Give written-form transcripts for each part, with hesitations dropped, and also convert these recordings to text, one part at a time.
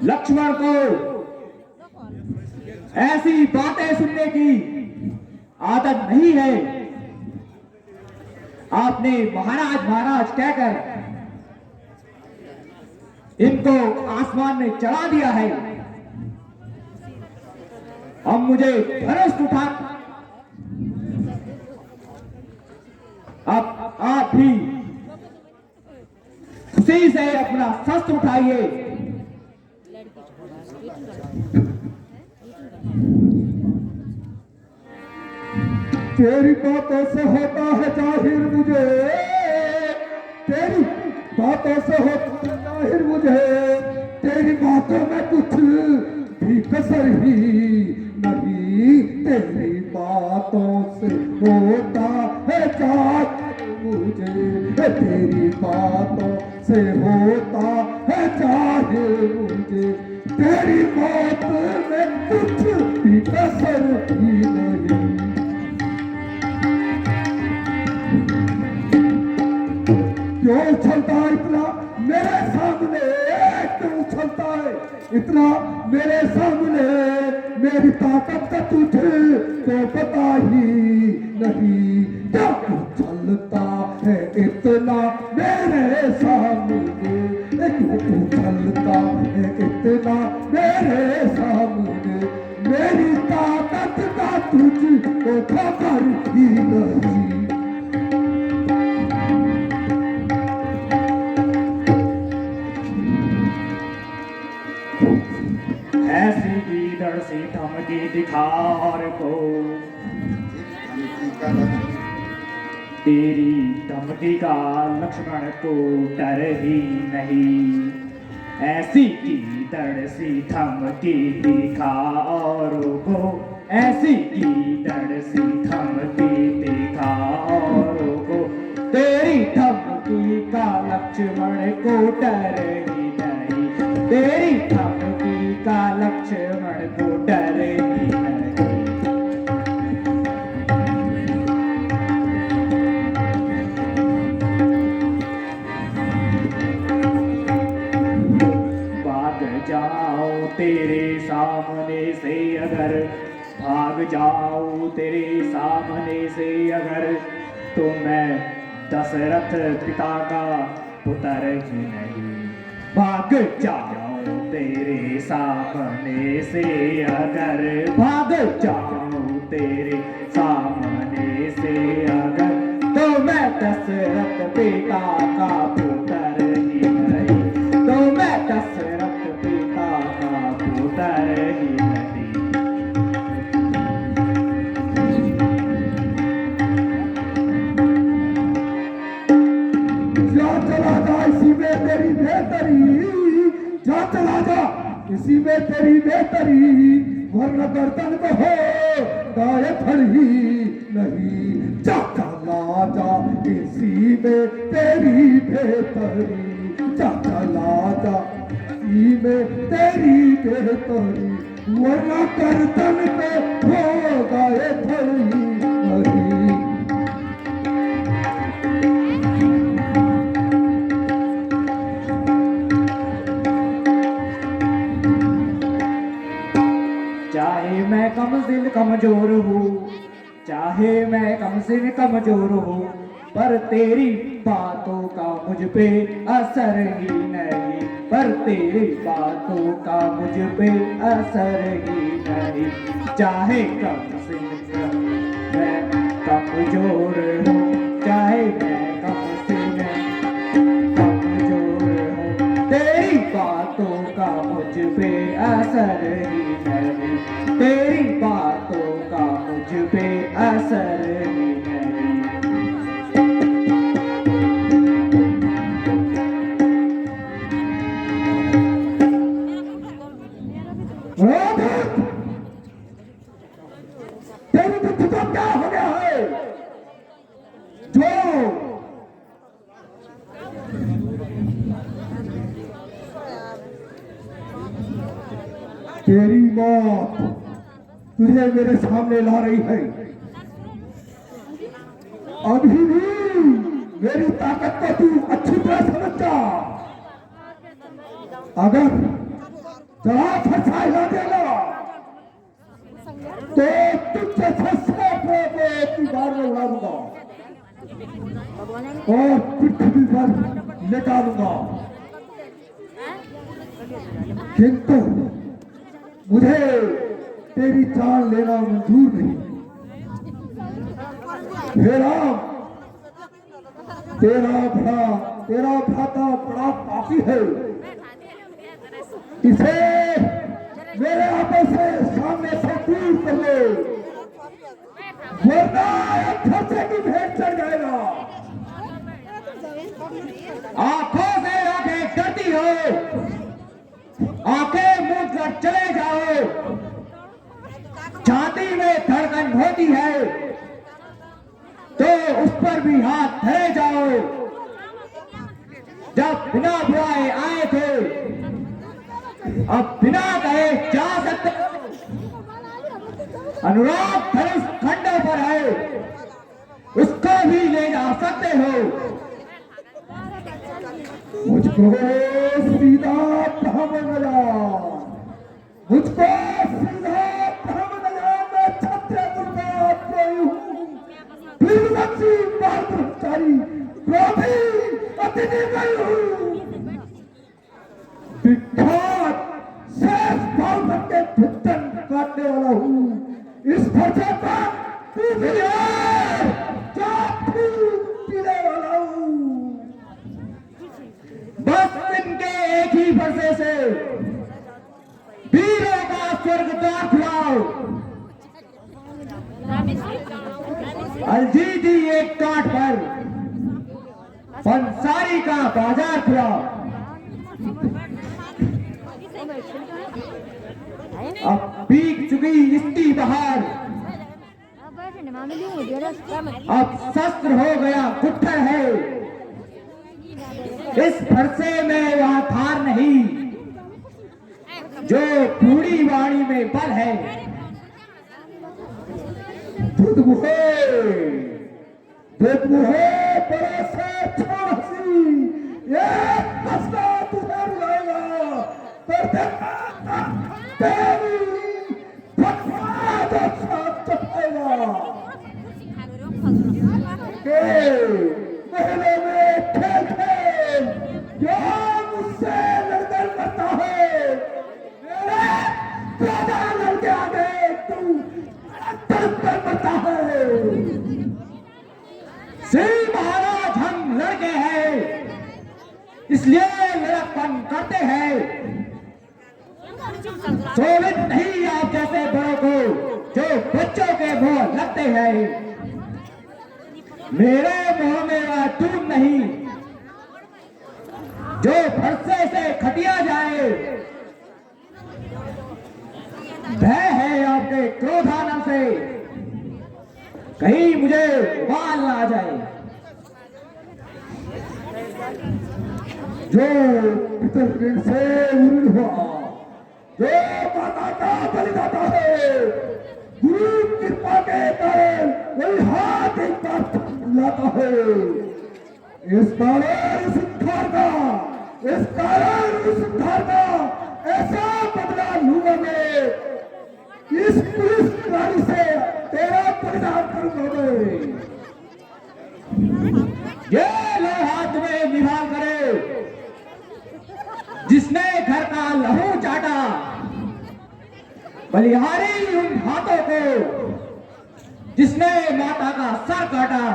लक्ष्मण को ऐसी बातें सुनने की आदत नहीं है। आपने महाराज महाराज कहकर इनको आसमान में चढ़ा दिया है। अब मुझे भरोसा उठा, अब आप भी खुशी से अपना शस्त्र उठाइए। तेरी बातों से होता है जाहिर मुझे, तेरी बातों से होता है जाहिर मुझे, तेरी बातों में कुछ भी कसर ही नहीं, तेरी बातों से होता है जाहिर मुझे, तेरी बातों से होता है जाहिर मुझे, तेरी बात में कुछ भी कसर ही नहीं। क्यों उछलता है इतना मेरे सामने, क्यों उछलता है इतना मेरे सामने, मेरी ताकत का तुझे तो पता ही नहीं, क्या उछलता है इतना मेरे सामने, क्यों उछलता है इतना मेरे सामने, मेरी ताकत का तुझको खबर ही नहीं। ऐसी गीदड़ सी धमकी दिखा और को, तेरी धमकी का लक्ष्मण को डर ही नहीं। ऐसी गीदड़ सी धमकी दिखा और को, ऐसी गीदड़ सी धमकी दिखा और को, तेरी धमकी का लक्ष्मण को डर ही नहीं, तेरी धमकी का लक्ष्मण को डर ही नहीं। भाग जाओ तेरे सामने से अगर, भाग जाओ तेरे सामने से अगर, तो मैं दशरथ पिता का पुत्र ही नहीं। भाग जाओ तेरे सामने से अगर, भाग जाओ तेरे सामने से अगर, तो मैं दशरथ पिता का पुत्र ही नहीं, तो मैं दशरथ पिता का पुत्र ही नहीं। जा चला जा इसी में तेरी बेहतरी, जा चला जा इसी में तेरी बेहतरी, वरना गर्दन को हो गाय खड़ी नहीं, जा चला जा इसी में तेरी बेहतरी, जा चला जा इसी में तेरी बेहतरी, वरना गर्दन को हो गाय खड़ी नहीं। चाहे मैं कमसिन कमजोर हूँ, चाहे मैं कमसिन कमजोर हूँ, पर तेरी बातों का मुझ पे असर ही नहीं, पर तेरी बातों का मुझ पे असर ही नहीं। चाहे कमसिन मैं कमजोर हूँ, चाहे मैं कमसिन कमजोर हूँ, तेरी बातों का मुझ पे असर ही नहीं, तेरी बातों का मुझ पे असर ही नहीं। तेरी बुद्धि को क्या हो गया है जो तेरी मौत तुझे मेरे सामने ला रही है, अभी भी मेरी ताकत को तू अच्छी तरह समझ जा। अगर जरा फरसा हिला देगा तो तुझे फंसने को अपनी बार में उड़ा दूंगा और पृथ्वी पर लेटा दूंगा। किंतु मुझे तेरी जान लेना मंजूर नहीं। तेरा भ्राता बड़ा पापी है। इसे मेरे हाथों से सामने से दूर कर लो, वरना खर्चे की भेंट चढ़ जाएगा। आंखों से आंखें करती हो, आंखें मूंद कर चले जाओ। छाती में धड़कन होती है तो उस पर भी हाथ धरे जाओ। जब बिना बुलाए आए थे, अब बिना कहे जा सकते हो। अनुराग धनुष खंडों पर है, उसको भी ले जा सकते हो। मुझको सीधा भ्रम न जा, मुझको सीधा भ्रम न जा। मैं क्षत्रिय दुर्गात्मय हूँ, भीमवंशी ब्रह्मचारी, क्रोधी अति निर्दयी हूँ, विख्यात शेष भावना के भित्तन काटने वाला हूँ। इस फरसे पर तू भी है, पीने वाला हूँ। बस इनके एक ही फरसे से वीरों का स्वर्ग द्वार खुलाओ। अलजीदी एक काट पर पंसारी का बाजार खुला। अब पीक चुकी इसकी बहार, अब शस्त्र हो गया गुट्ठर है। इस फरसे में वहां थार नहीं, जो पूरी वाणी में बल है। दुध मुहे बड़ा से छोड़सी, ये फसला तुझे रुलाएगा, पर देखना तेरी फटवा जो साथ चढ़ेगा। महलों में खेल खेल क्या मुझसे लड़कर करता है, मेरे राजा लड़के आगे तू तड़प कर मरता है। श्री महाराज हम लड़के हैं, इसलिए लड़कपन करते हैं। शोभित नहीं आप जैसे बड़ों को, जो बच्चों के मुंह लगते हैं। मेरे मुंह में वह दूध नहीं, जो फरसे से खटिया जाए। भय है आपके क्रोधानल से, कहीं मुझे बाल ना आ जाए। जो पितर ऋण से उऋण हुआ, जो माता का बलिदाता है, गुरु कृपा के कारण वही हाथ एक बार लाता है। इस कारण इस उद्धार का ऐसा बदला लूंगा मैं, इस पुलिस गाड़ी से तेरा परिधान करूंगा मैं। ये लो हाथ में निभान करे, जिसने घर का लहू चाटा। बलिहारी उन हाथों को, जिसने माता का सर काटा।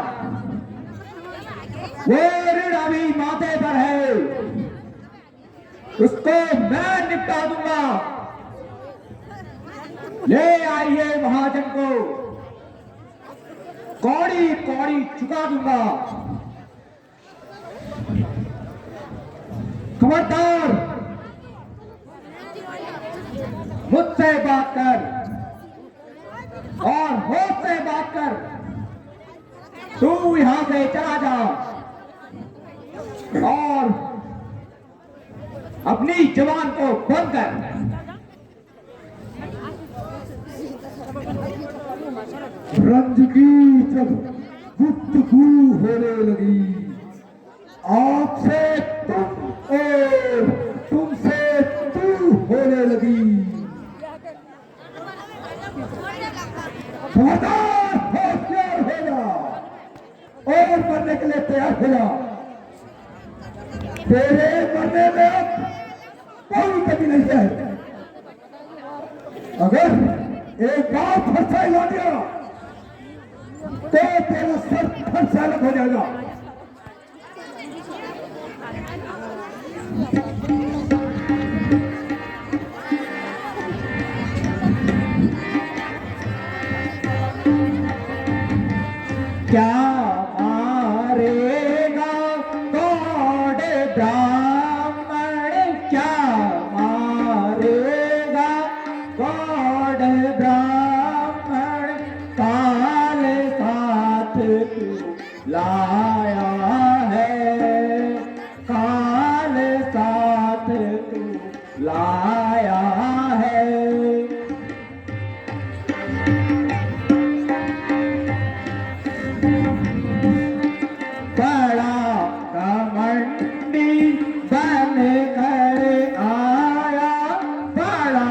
वो ऋण अभी माथे पर है, उसको मैं निपटा दूंगा। ले आइए महाजन को, कौड़ी कौड़ी चुका दूंगा। खबरदार, मुझसे बात कर और होश से बात कर। तू यहां से चला जा और अपनी जवान को बंद कर। रंज की जब गुफ्तगू होने लगी, आपसे तुम और तुमसे तू होने लगी। खबरदार, होशियार हो जा और मरने के लिए तैयार हो जा। तेरे मरने में अब कोई कमी नहीं है। अगर एक बार फरसा हिला दिया तो तेरा सर फरसा अलग हो जाएगा। क्या मारेगा गॉड ब्राह्मण, क्या मारेगा गॉड ब्राह्मण, काल साथ तू लाया है, काल साथ तू लाया है। बड़ा घमंडी बन कर आया, बड़ा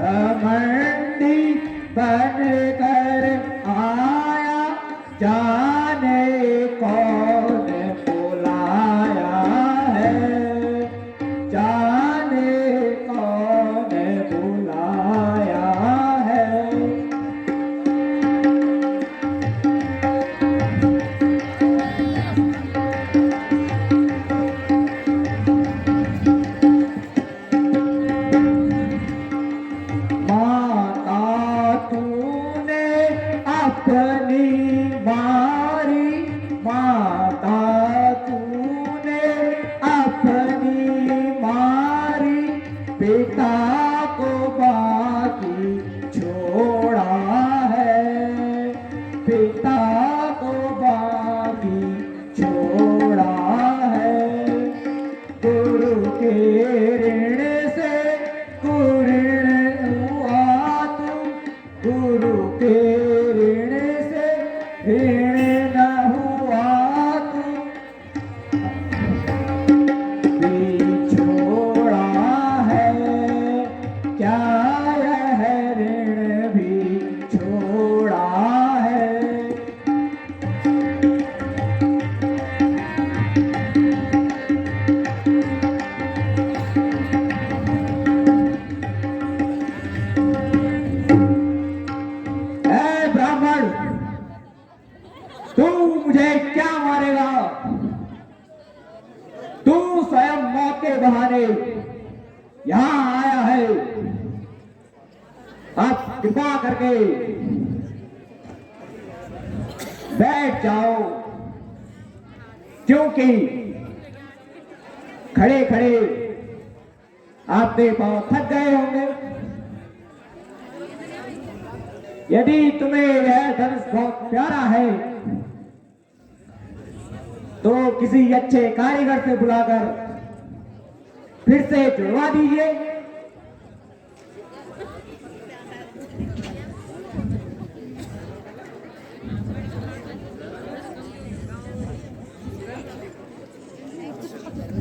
घमंडी बन कर आया, जाने कौन बुलाया है, जाने कौन बुलाया है। माता तूने अपनी मारी, माता तूने अपनी मारी, पिता को बाकी छोड़ा है, पिता को बाकी छोड़ा है। गुरु के ऋण से कुऋण हुआ तू, गुरु के ऋण से ऋण न हुआ तू, भी छोड़ा है, क्या यह ऋण भी छोड़ा है। ऐ ब्राह्मण, तू मुझे क्या मारेगा? तू स्वयं मौत के बहाने यहां आया है। अब कृपा करके बैठ जाओ, क्योंकि खड़े खड़े आपके पांव थक गए होंगे। यदि तुम्हें यह धनुष बहुत प्यारा है तो किसी अच्छे कारीगर से बुलाकर फिर से जुड़वा दीजिए।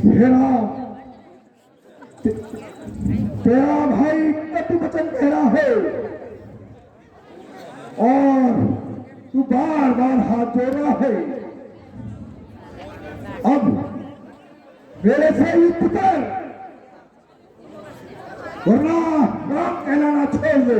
तेरा तेरा भाई कटु वचन कह रहा है और तू बार बार हाथ जोड़ रहा है। अब मेरे से युद्ध कर, वरना राम कहलाना छोड़ दे।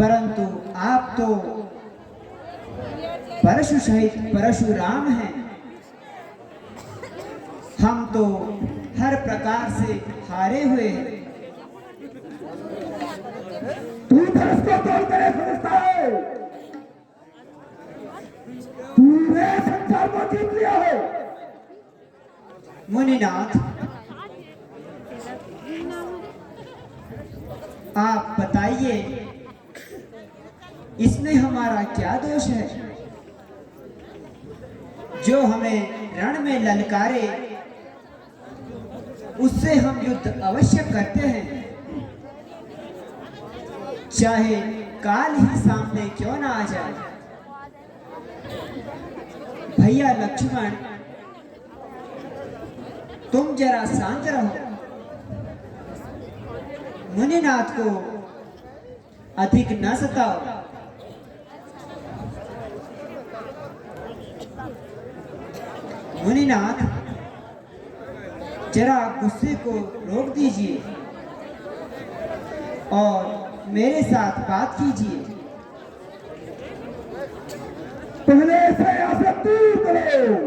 परंतु आप तो परशु सहित परशुराम हैं। हम तो हर प्रकार से हारे हुए हैं। तू धनुष को तोड़ कर समझता है, तूने संसार को जीत लिया है। मुनिनाथ, आप बताइए, इसमें हमारा क्या दोष है जो हमें रण में ललकारे, उससे हम युद्ध अवश्य करते हैं, चाहे काल ही सामने क्यों ना आ जाए। भैया लक्ष्मण, तुम जरा शांत रहो। मुनिनाथ को अधिक न सताओ। मुनिनाथ, जरा गुस्से को रोक दीजिए और मेरे साथ बात कीजिए। पहले से यहाँ से दूर करो।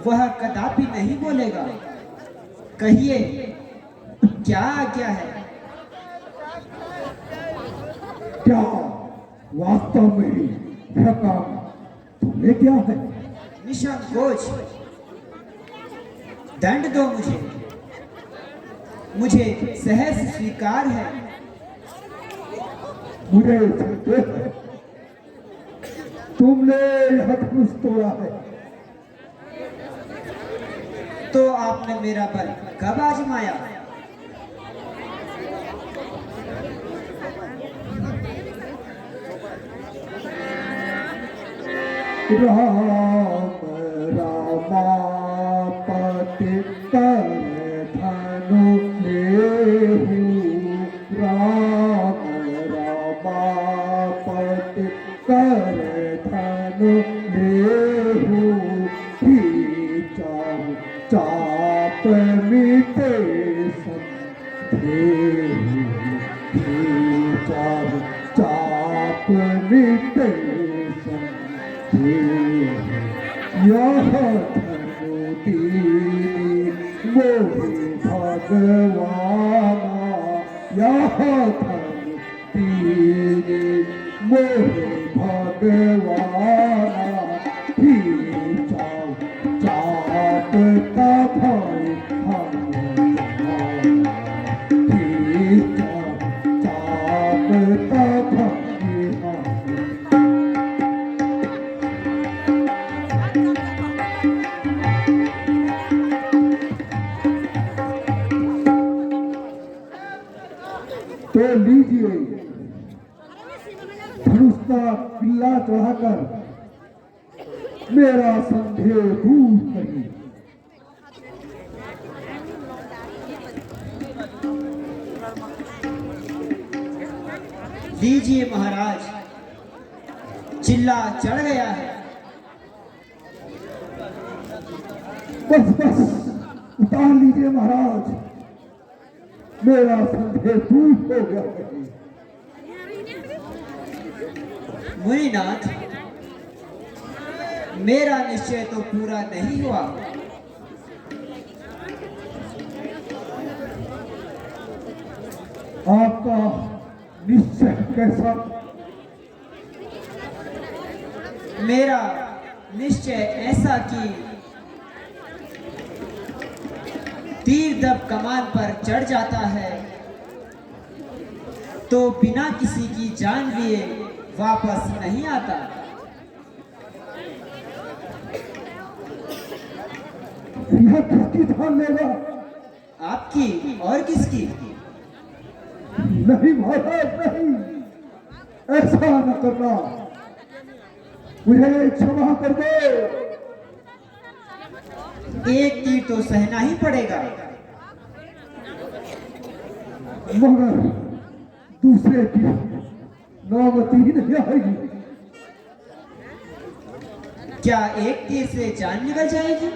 वह कदापि नहीं बोलेगा। कहिए, क्या आज्ञा है? क्या वास्तव में यह काम तुमने किया है? निसंकोच दंड दो मुझे। मुझे सहर्ष स्वीकार है। मुझे संदेह है तुमने यह धनुष तोड़ा है। तो आपने मेरा बल कब आजमाया? राम रामापति कर धनु लेहु, राम रामापति कर धनु लेहु, खींचहु चाप मिटे संदेहु, खींचहु चाप मिटे यह धनु दीनी मोहि भगवाना, यह धनु दीनी मोहि भगवाना, खींचहु चाप तब हम खींचहु चाप तब हम। तो लीजिए धनुष का किल्ला चढ़ाकर मेरा संदेह दूर करिए। लीजिए महाराज, चिल्ला चढ़ गया है। बस बस उतार लीजिए महाराज, मेरा संदेह दूर हो गया है। मुनिनाथ, मेरा निश्चय तो पूरा नहीं हुआ। आपका निश्चय कैसा? मेरा निश्चय ऐसा कि तीर जब कमान पर चढ़ जाता है तो बिना किसी की जान लिए वापस नहीं आता। यह किसकी ध्यान लेगा? आपकी और किसकी? नहीं महाराज नहीं, ऐसा न करना, मुझे क्षमा कर दो। एक तीर तो सहना ही पड़ेगा। मगर दूसरे की नौबती ही नहीं आएगी। क्या एक तीर से जान निकल जाएगी?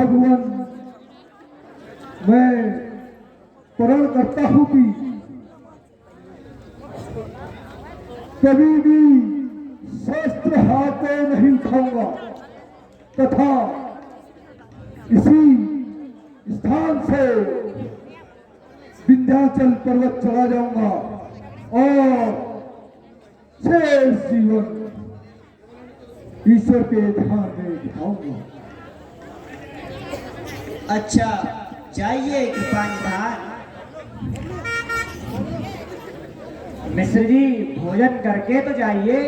भगवान मैं प्रण करता हूं कि कभी भी शस्त्र हाथों नहीं उठाऊंगा तथा इसी स्थान से विंध्याचल पर्वत चला जाऊंगा और शेष जीवन ईश्वर के ध्यान में बिताऊंगा। अच्छा, जाइए कृपा निधान। मिश्र जी भोजन करके तो जाइए।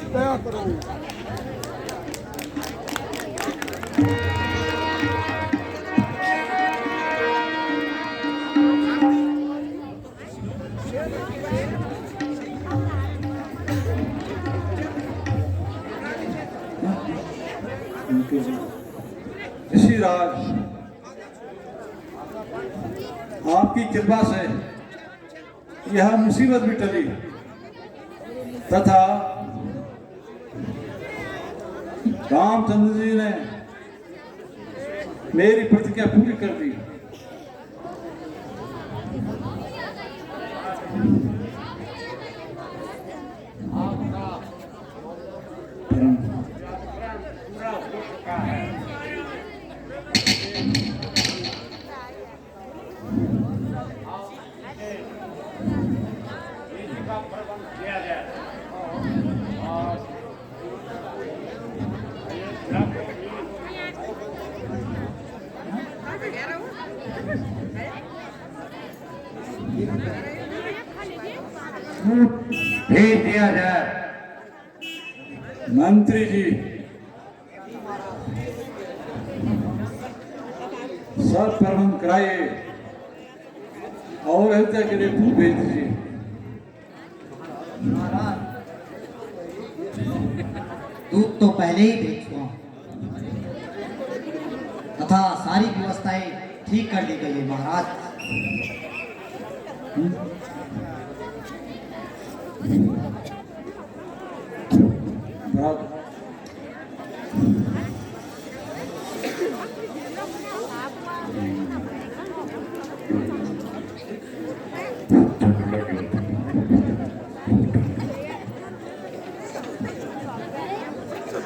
दया करो। ऋषिराज, आपकी कृपा से यह मुसीबत भी टली तथा रामचंद्र जी ने मेरी प्रतिज्ञा पूरी कर दी। भेज दिया जाए। मंत्री जी, सब प्रबंध कराइए और हत्या के लिए दूध भेज दीजिए। महाराज, दूध तो पहले ही भेज चुका हूं तथा सारी व्यवस्थाएं ठीक कर दी गई है महाराज।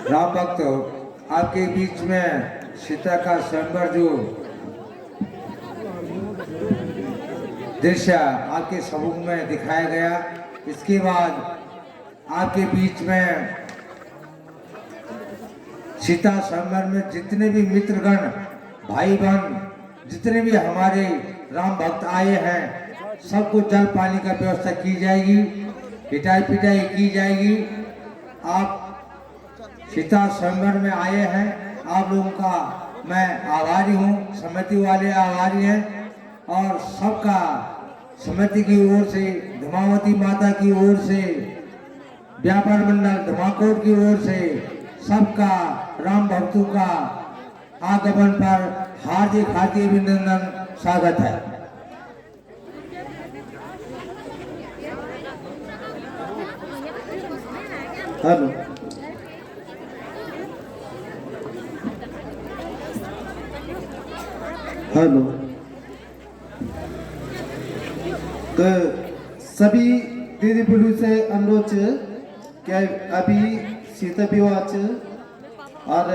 राम भक्त, आपके बीच में सीता का स्वयंवर जो दृश्य आपके समूह में दिखाया गया, इसके बाद आपके बीच में सीता स्वयंवर में जितने भी मित्रगण, भाई बहन, जितने भी हमारे राम भक्त आए हैं, सबको जल पानी का व्यवस्था की जाएगी, हिटाई पिटाई की जाएगी। आप सीता स्वयंवर में आए हैं, आप लोगों का मैं आभारी हूँ, समिति वाले आभारी हैं और सबका समिति की ओर से, धमावती माता की ओर से, व्यापार मंडल धमाकोट की ओर से सबका राम भक्तों का आगमन पर हार्दिक हार्दिक अभिनंदन, स्वागत है। हेलो, हेलो, तो सभी दीदी बुलू से अनुरोध क्या अभी सीता विवाह और